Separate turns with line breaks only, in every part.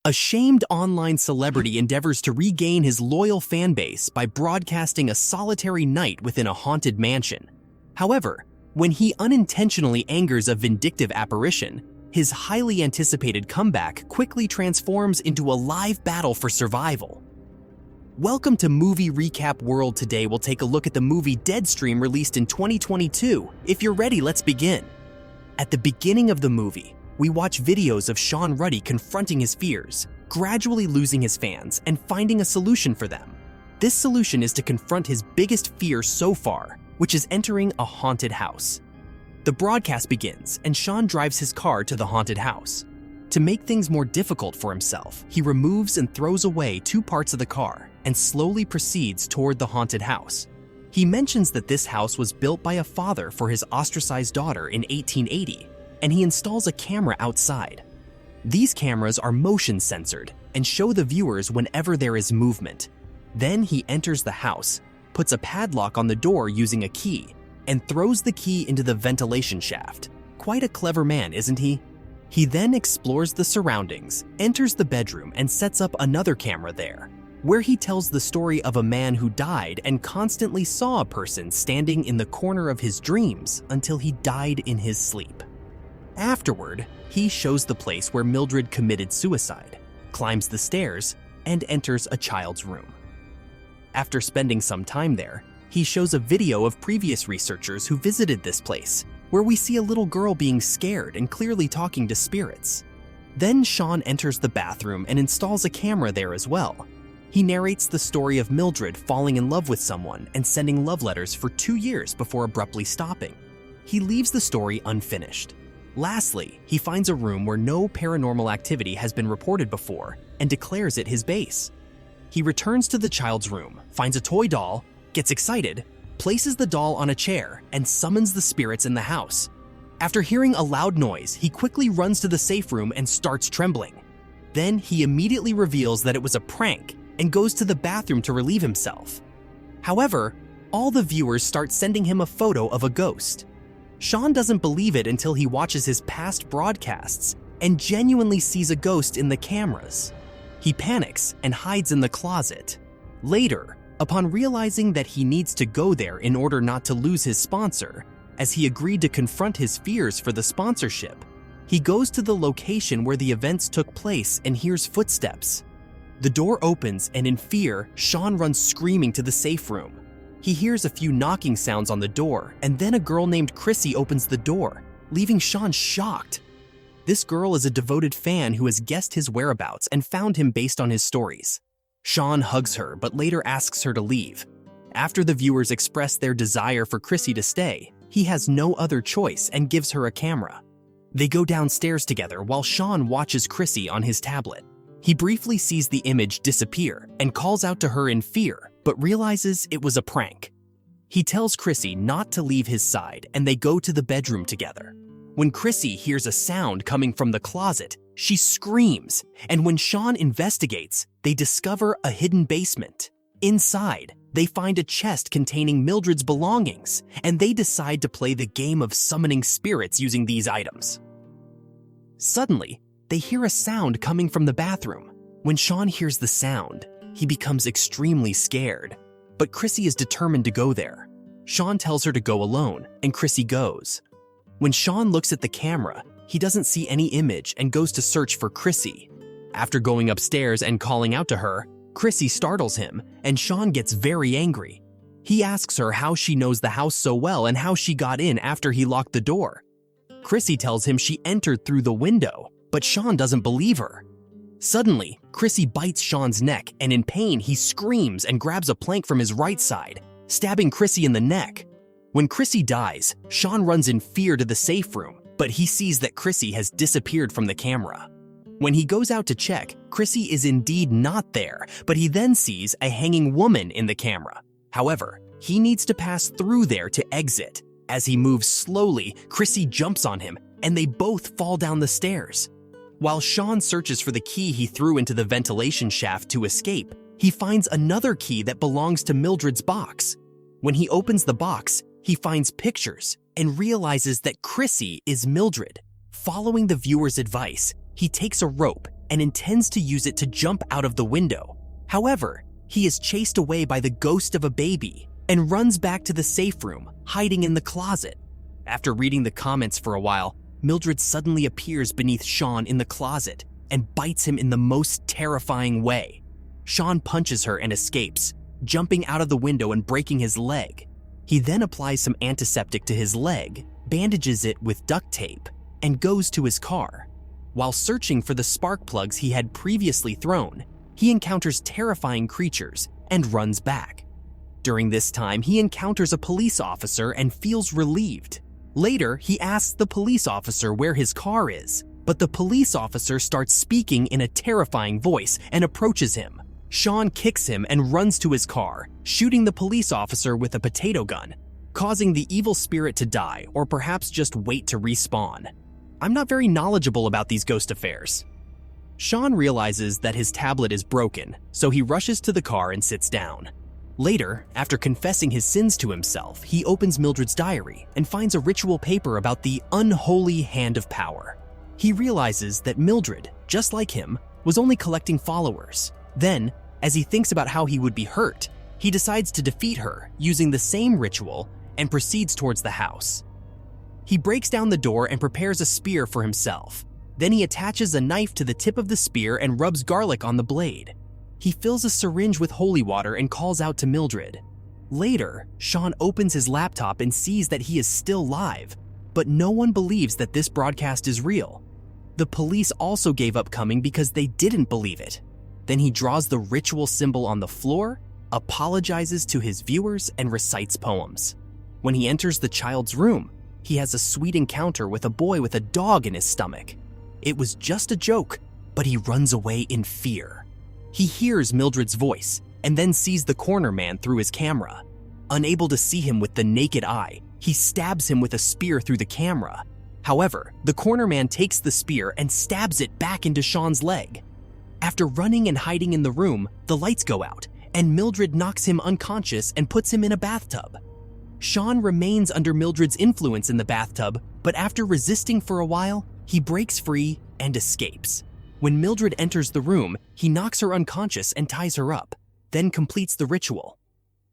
A shamed online celebrity endeavors to regain his loyal fan base by broadcasting a solitary night within a haunted mansion. However, when he unintentionally angers a vindictive apparition, his highly anticipated comeback quickly transforms into a live battle for survival. Welcome to Movie Recap World. Today we'll take a look at the movie DEADSTREAM, released in 2022. If you're ready, let's begin. At the beginning of the movie, we watch videos of Sean Ruddy confronting his fears, gradually losing his fans, and finding a solution for them. This solution is to confront his biggest fear so far, which is entering a haunted house. The broadcast begins, and Sean drives his car to the haunted house. To make things more difficult for himself, he removes and throws away two parts of the car and slowly proceeds toward the haunted house. He mentions that this house was built by a father for his ostracized daughter in 1880, and he installs a camera outside. These cameras are motion censored and show the viewers whenever there is movement. Then he enters the house, puts a padlock on the door using a key, and throws the key into the ventilation shaft. Quite a clever man, isn't he? He then explores the surroundings, enters the bedroom, and sets up another camera there, where he tells the story of a man who died and constantly saw a person standing in the corner of his dreams until he died in his sleep. Afterward, he shows the place where Mildred committed suicide, climbs the stairs, and enters a child's room. After spending some time there, he shows a video of previous researchers who visited this place, where we see a little girl being scared and clearly talking to spirits. Then Sean enters the bathroom and installs a camera there as well. He narrates the story of Mildred falling in love with someone and sending love letters for 2 years before abruptly stopping. He leaves the story unfinished. Lastly, he finds a room where no paranormal activity has been reported before and declares it his base. He returns to the child's room, finds a toy doll, gets excited, places the doll on a chair, and summons the spirits in the house. After hearing a loud noise, he quickly runs to the safe room and starts trembling. Then he immediately reveals that it was a prank and goes to the bathroom to relieve himself. However, all the viewers start sending him a photo of a ghost. Sean doesn't believe it until he watches his past broadcasts and genuinely sees a ghost in the cameras. He panics and hides in the closet. Later, upon realizing that he needs to go there in order not to lose his sponsor, as he agreed to confront his fears for the sponsorship, he goes to the location where the events took place and hears footsteps. The door opens, and in fear, Sean runs screaming to the safe room. He hears a few knocking sounds on the door, and then a girl named Chrissy opens the door, leaving Sean shocked. This girl is a devoted fan who has guessed his whereabouts and found him based on his stories. Sean hugs her, but later asks her to leave. After the viewers express their desire for Chrissy to stay, he has no other choice and gives her a camera. They go downstairs together while Sean watches Chrissy on his tablet. He briefly sees the image disappear and calls out to her in fear, but realizes it was a prank. He tells Chrissy not to leave his side, and they go to the bedroom together. When Chrissy hears a sound coming from the closet, she screams, and when Sean investigates, they discover a hidden basement. Inside, they find a chest containing Mildred's belongings, and they decide to play the game of summoning spirits using these items. Suddenly, they hear a sound coming from the bathroom. When Sean hears the sound, he becomes extremely scared, but Chrissy is determined to go there. Sean tells her to go alone, and Chrissy goes. When Sean looks at the camera, he doesn't see any image and goes to search for Chrissy. After going upstairs and calling out to her, Chrissy startles him, and Sean gets very angry. He asks her how she knows the house so well and how she got in after he locked the door. Chrissy tells him she entered through the window, but Sean doesn't believe her. Suddenly, Chrissy bites Sean's neck, and in pain, he screams and grabs a plank from his right side, stabbing Chrissy in the neck. When Chrissy dies, Sean runs in fear to the safe room, but he sees that Chrissy has disappeared from the camera. When he goes out to check, Chrissy is indeed not there, but he then sees a hanging woman in the camera. However, he needs to pass through there to exit. As he moves slowly, Chrissy jumps on him, and they both fall down the stairs. While Sean searches for the key he threw into the ventilation shaft to escape, he finds another key that belongs to Mildred's box. When he opens the box, he finds pictures and realizes that Chrissy is Mildred. Following the viewer's advice, he takes a rope and intends to use it to jump out of the window. However, he is chased away by the ghost of a baby and runs back to the safe room, hiding in the closet. After reading the comments for a while, Mildred suddenly appears beneath Sean in the closet and bites him in the most terrifying way. Sean punches her and escapes, jumping out of the window and breaking his leg. He then applies some antiseptic to his leg, bandages it with duct tape, and goes to his car. While searching for the spark plugs he had previously thrown, he encounters terrifying creatures and runs back. During this time, he encounters a police officer and feels relieved. Later, he asks the police officer where his car is, but the police officer starts speaking in a terrifying voice and approaches him. Sean kicks him and runs to his car, shooting the police officer with a potato gun, causing the evil spirit to die or perhaps just wait to respawn. I'm not very knowledgeable about these ghost affairs. Sean realizes that his tablet is broken, so he rushes to the car and sits down. Later, after confessing his sins to himself, he opens Mildred's diary and finds a ritual paper about the unholy hand of power. He realizes that Mildred, just like him, was only collecting followers. Then, as he thinks about how he would be hurt, he decides to defeat her using the same ritual and proceeds towards the house. He breaks down the door and prepares a spear for himself. Then he attaches a knife to the tip of the spear and rubs garlic on the blade. He fills a syringe with holy water and calls out to Mildred. Later, Sean opens his laptop and sees that he is still live, but no one believes that this broadcast is real. The police also gave up coming because they didn't believe it. Then he draws the ritual symbol on the floor, apologizes to his viewers, and recites poems. When he enters the child's room, he has a sweet encounter with a boy with a dog in his stomach. It was just a joke, but he runs away in fear. He hears Mildred's voice and then sees the corner man through his camera. Unable to see him with the naked eye, he stabs him with a spear through the camera. However, the corner man takes the spear and stabs it back into Sean's leg. After running and hiding in the room, the lights go out, and Mildred knocks him unconscious and puts him in a bathtub. Sean remains under Mildred's influence in the bathtub, but after resisting for a while, he breaks free and escapes. When Mildred enters the room, he knocks her unconscious and ties her up, then completes the ritual.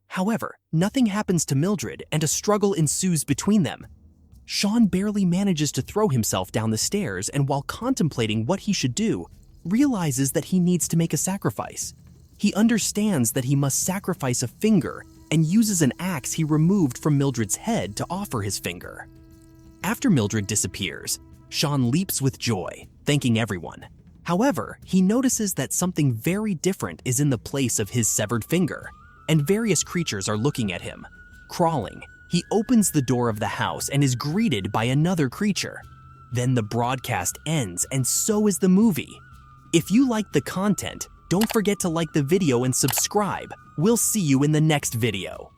However, nothing happens to Mildred and a struggle ensues between them. Sean barely manages to throw himself down the stairs and while contemplating what he should do, realizes that he needs to make a sacrifice. He understands that he must sacrifice a finger and uses an axe he removed from Mildred's head to offer his finger. After Mildred disappears, Sean leaps with joy, thanking everyone. However, he notices that something very different is in the place of his severed finger, and various creatures are looking at him. Crawling, he opens the door of the house and is greeted by another creature. Then the broadcast ends, and so is the movie. If you like the content, don't forget to like the video and subscribe. We'll see you in the next video.